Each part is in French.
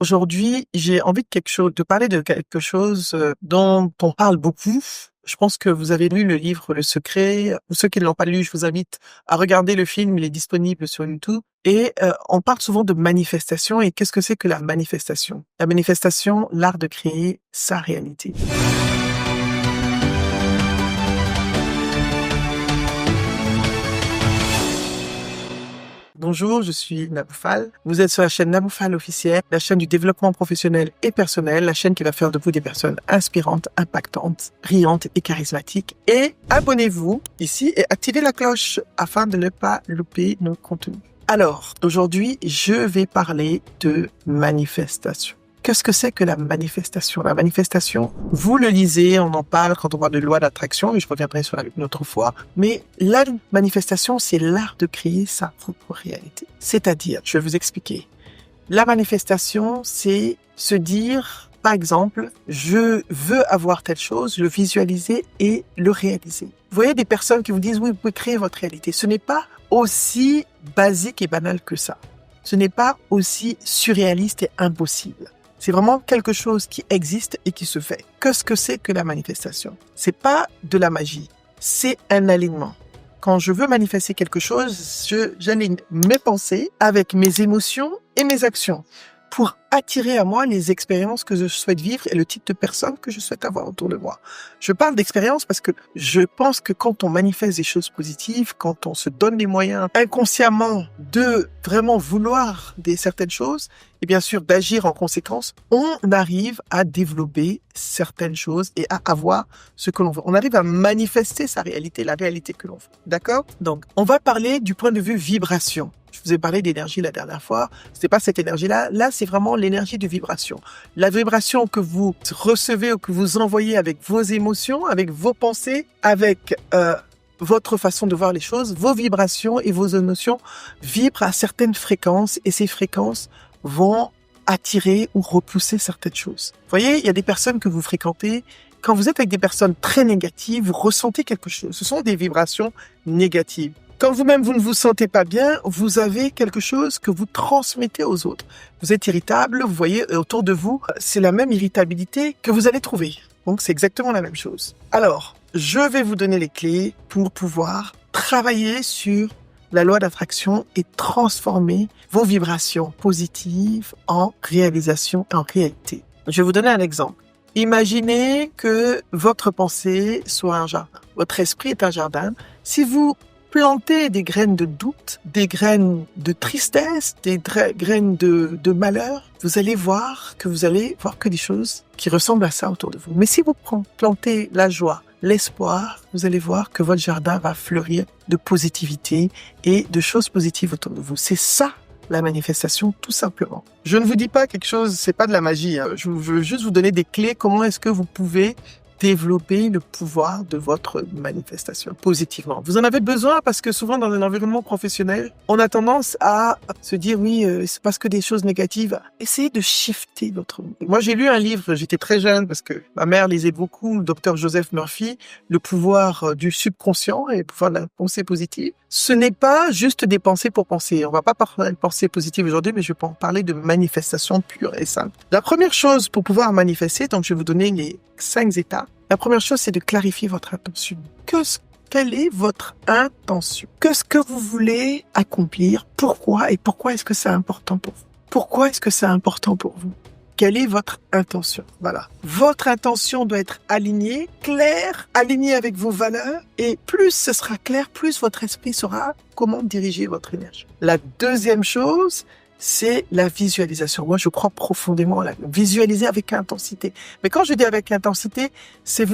Aujourd'hui, j'ai envie de parler de quelque chose dont on parle beaucoup. Je pense que vous avez lu le livre Le Secret. Pour ceux qui ne l'ont pas lu, je vous invite à regarder le film. Il est disponible sur YouTube. Et on parle souvent de manifestation. Et qu'est-ce que c'est que la manifestation? La manifestation, l'art de créer sa réalité. Bonjour, je suis Naboufal. Vous êtes sur la chaîne Naboufal officielle, la chaîne du développement professionnel et personnel, la chaîne qui va faire de vous des personnes inspirantes, impactantes, brillantes et charismatiques. Et abonnez-vous ici et activez la cloche afin de ne pas louper nos contenus. Alors, aujourd'hui, je vais parler de manifestation. Qu'est-ce que c'est que la manifestation? La manifestation, vous le lisez, on en parle quand on parle de loi d'attraction, et je reviendrai sur une autre fois. Mais la manifestation, c'est l'art de créer sa propre réalité. C'est-à-dire, je vais vous expliquer. La manifestation, c'est se dire, par exemple, je veux avoir telle chose, le visualiser et le réaliser. Vous voyez des personnes qui vous disent, oui, vous pouvez créer votre réalité. Ce n'est pas aussi basique et banal que ça. Ce n'est pas aussi surréaliste et impossible. C'est vraiment quelque chose qui existe et qui se fait. Qu'est-ce que c'est que la manifestation? C'est pas de la magie, c'est un alignement. Quand je veux manifester quelque chose, j'aligne mes pensées avec mes émotions et mes actions pour attirer à moi les expériences que je souhaite vivre et le type de personnes que je souhaite avoir autour de moi. Je parle d'expérience parce que je pense que quand on manifeste des choses positives, quand on se donne les moyens inconsciemment de vraiment vouloir certaines choses, et bien sûr d'agir en conséquence, on arrive à développer certaines choses et à avoir ce que l'on veut. On arrive à manifester sa réalité, la réalité que l'on veut. D'accord? Donc, on va parler du point de vue vibration. Je vous ai parlé d'énergie la dernière fois. C'est pas cette énergie-là. Là, c'est vraiment l'énergie de vibration. La vibration que vous recevez ou que vous envoyez avec vos émotions, avec vos pensées, avec votre façon de voir les choses, vos vibrations et vos émotions vibrent à certaines fréquences et ces fréquences vont attirer ou repousser certaines choses. Vous voyez, il y a des personnes que vous fréquentez. Quand vous êtes avec des personnes très négatives, vous ressentez quelque chose. Ce sont des vibrations négatives. Quand vous-même, vous ne vous sentez pas bien, vous avez quelque chose que vous transmettez aux autres. Vous êtes irritable, vous voyez, autour de vous, c'est la même irritabilité que vous allez trouver. Donc, c'est exactement la même chose. Alors, je vais vous donner les clés pour pouvoir travailler sur la loi d'attraction et transformer vos vibrations positives en réalisation, en réalité. Je vais vous donner un exemple. Imaginez que votre pensée soit un jardin. Votre esprit est un jardin. Si vous plantez des graines de doute, des graines de tristesse, des graines de malheur, vous allez voir que des choses qui ressemblent à ça autour de vous. Mais si vous plantez la joie, l'espoir, vous allez voir que votre jardin va fleurir de positivité et de choses positives autour de vous. C'est ça la manifestation, tout simplement. Je ne vous dis pas quelque chose, c'est pas de la magie. Je veux juste vous donner des clés. Comment est-ce que vous pouvez développer le pouvoir de votre manifestation positivement. Vous en avez besoin parce que souvent dans un environnement professionnel, on a tendance à se dire oui, c'est parce que des choses négatives. Essayez de shifter votre monde. Moi, j'ai lu un livre, j'étais très jeune parce que ma mère lisait beaucoup, Dr Joseph Murphy, Le pouvoir du subconscient et le pouvoir de la pensée positive. Ce n'est pas juste des pensées pour penser. On va pas parler de pensée positive aujourd'hui, mais je vais parler de manifestation pure et simple. La première chose pour pouvoir manifester, donc je vais vous donner les 5 étapes. La première chose, c'est de clarifier votre intention. Quelle est votre intention? Qu'est-ce que vous voulez accomplir? Pourquoi? Et pourquoi est-ce que c'est important pour vous? Pourquoi est-ce que c'est important pour vous? Quelle est votre intention? Voilà. Votre intention doit être alignée, claire, alignée avec vos valeurs. Et plus ce sera clair, plus votre esprit saura comment diriger votre énergie. La deuxième chose, c'est la visualisation. Moi, je crois profondément à la visualiser avec intensité. Mais quand je dis avec intensité, c'est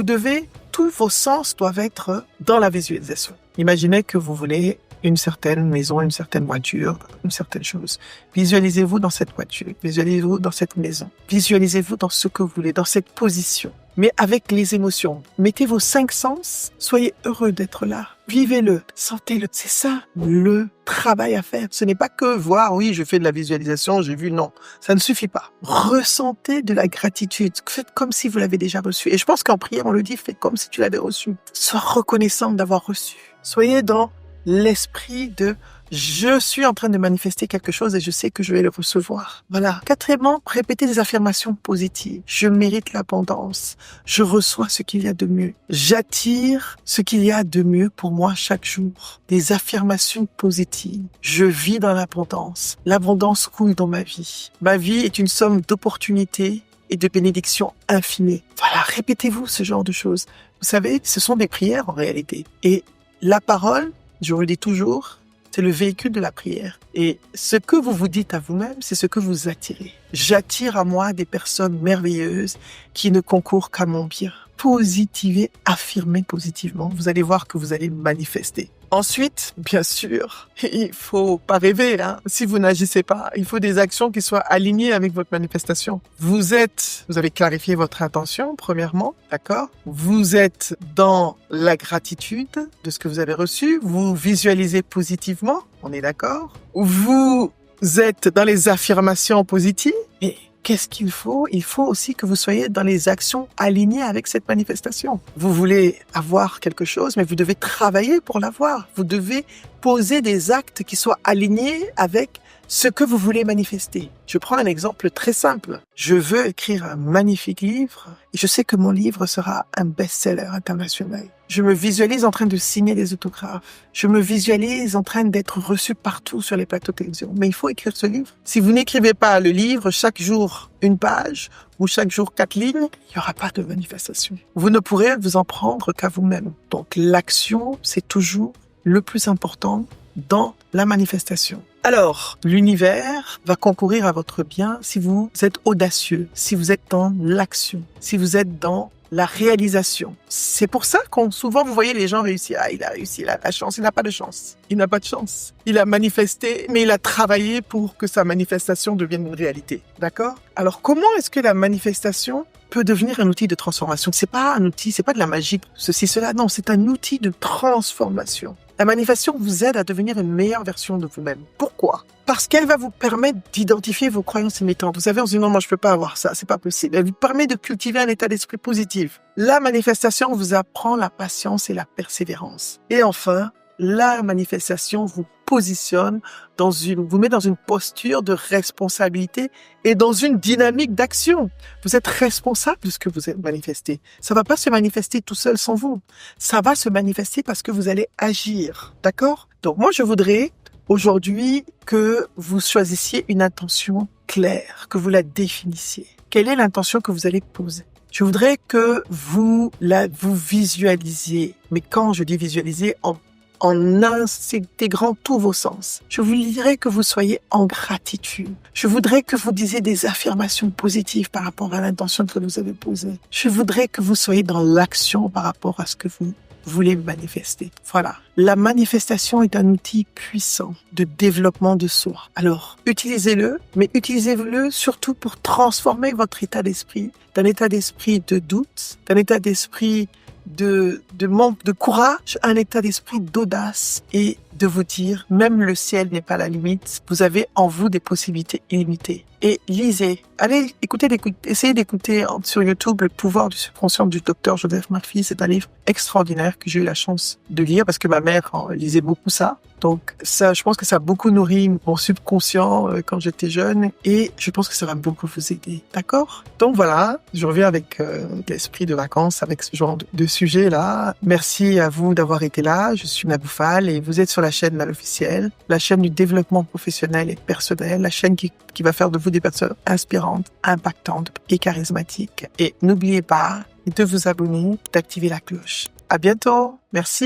tous vos sens doivent être dans la visualisation. Imaginez que vous voulez une certaine maison, une certaine voiture, une certaine chose. Visualisez-vous dans cette voiture, visualisez-vous dans cette maison, visualisez-vous dans ce que vous voulez, dans cette position. Mais avec les émotions. Mettez vos 5 sens, soyez heureux d'être là. Vivez-le, sentez-le. C'est ça le travail à faire. Ce n'est pas que voir, oui, je fais de la visualisation, j'ai vu, non. Ça ne suffit pas. Ressentez de la gratitude. Faites comme si vous l'avez déjà reçu. Et je pense qu'en prière, on le dit, faites comme si tu l'avais reçu. Sois reconnaissant d'avoir reçu. Soyez dans l'esprit de Je suis en train de manifester quelque chose et je sais que je vais le recevoir. Voilà. Quatrièmement, répétez des affirmations positives. Je mérite l'abondance. Je reçois ce qu'il y a de mieux. J'attire ce qu'il y a de mieux pour moi chaque jour. Des affirmations positives. Je vis dans l'abondance. L'abondance coule dans ma vie. Ma vie est une somme d'opportunités et de bénédictions infinies. Voilà, répétez-vous ce genre de choses. Vous savez, ce sont des prières en réalité. Et la parole, je vous le dis toujours, c'est le véhicule de la prière. Et ce que vous vous dites à vous-même, c'est ce que vous attirez. J'attire à moi des personnes merveilleuses qui ne concourent qu'à mon bien. Positivez, affirmez positivement. Vous allez voir que vous allez manifester. Ensuite, bien sûr, il faut pas rêver, hein. Si vous n'agissez pas, il faut des actions qui soient alignées avec votre manifestation. Vous avez clarifié votre intention, premièrement, d'accord? Vous êtes dans la gratitude de ce que vous avez reçu. Vous visualisez positivement, on est d'accord? Vous êtes dans les affirmations positives. Et qu'est-ce qu'il faut? Il faut aussi que vous soyez dans les actions alignées avec cette manifestation. Vous voulez avoir quelque chose, mais vous devez travailler pour l'avoir. Vous devez poser des actes qui soient alignés avec ce que vous voulez manifester. Je prends un exemple très simple. Je veux écrire un magnifique livre et je sais que mon livre sera un best-seller international. Je me visualise en train de signer des autographes. Je me visualise en train d'être reçu partout sur les plateaux de télévision. Mais il faut écrire ce livre. Si vous n'écrivez pas le livre chaque jour une page ou chaque jour 4 lignes, il n'y aura pas de manifestation. Vous ne pourrez vous en prendre qu'à vous-même. Donc l'action, c'est toujours le plus important dans la manifestation. Alors, l'univers va concourir à votre bien si vous êtes audacieux, si vous êtes dans l'action, si vous êtes dans la réalisation. C'est pour ça souvent vous voyez les gens réussir. Ah, il a réussi, il a la chance, il n'a pas de chance. Il n'a pas de chance. Il a manifesté, mais il a travaillé pour que sa manifestation devienne une réalité. D'accord? Alors, comment est-ce que la manifestation peut devenir un outil de transformation? C'est pas un outil, c'est pas de la magie, ceci, cela. Non, c'est un outil de transformation. La manifestation vous aide à devenir une meilleure version de vous-même. Pourquoi? Parce qu'elle va vous permettre d'identifier vos croyances limitantes. Vous savez, on se dit non, moi je peux pas avoir ça, c'est pas possible. Elle vous permet de cultiver un état d'esprit positif. La manifestation vous apprend la patience et la persévérance. Et enfin, la manifestation vous positionne vous met dans une posture de responsabilité et dans une dynamique d'action. Vous êtes responsable de ce que vous êtes manifesté. Ça va pas se manifester tout seul sans vous. Ça va se manifester parce que vous allez agir. D'accord? Donc moi, je voudrais aujourd'hui que vous choisissiez une intention claire, que vous la définissiez. Quelle est l'intention que vous allez poser? Je voudrais que vous visualisiez. Mais quand je dis visualiser, en intégrant tous vos sens. Je voudrais que vous soyez en gratitude. Je voudrais que vous disiez des affirmations positives par rapport à l'intention que vous avez posée. Je voudrais que vous soyez dans l'action par rapport à ce que vous voulez manifester. Voilà. La manifestation est un outil puissant de développement de soi. Alors, utilisez-le, mais utilisez-le surtout pour transformer votre état d'esprit d'un état d'esprit de doute, d'un état d'esprit de manque de courage, un état d'esprit d'audace et de vous dire, même le ciel n'est pas la limite, vous avez en vous des possibilités illimitées. Et lisez. Allez, essayez d'écouter sur YouTube Le pouvoir du subconscient du docteur Joseph Murphy. C'est un livre extraordinaire que j'ai eu la chance de lire parce que ma mère lisait beaucoup ça. Donc ça, je pense que ça a beaucoup nourri mon subconscient quand j'étais jeune et je pense que ça va beaucoup vous aider. D'accord? Donc voilà, je reviens avec l'esprit de vacances avec ce genre de sujet-là. Merci à vous d'avoir été là. Je suis Nabou Fall et vous êtes sur la chaîne Mal Officielle, la chaîne du développement professionnel et personnel, la chaîne qui va faire de vous des personnes inspirantes, impactantes et charismatiques. Et n'oubliez pas de vous abonner, d'activer la cloche. À bientôt. Merci.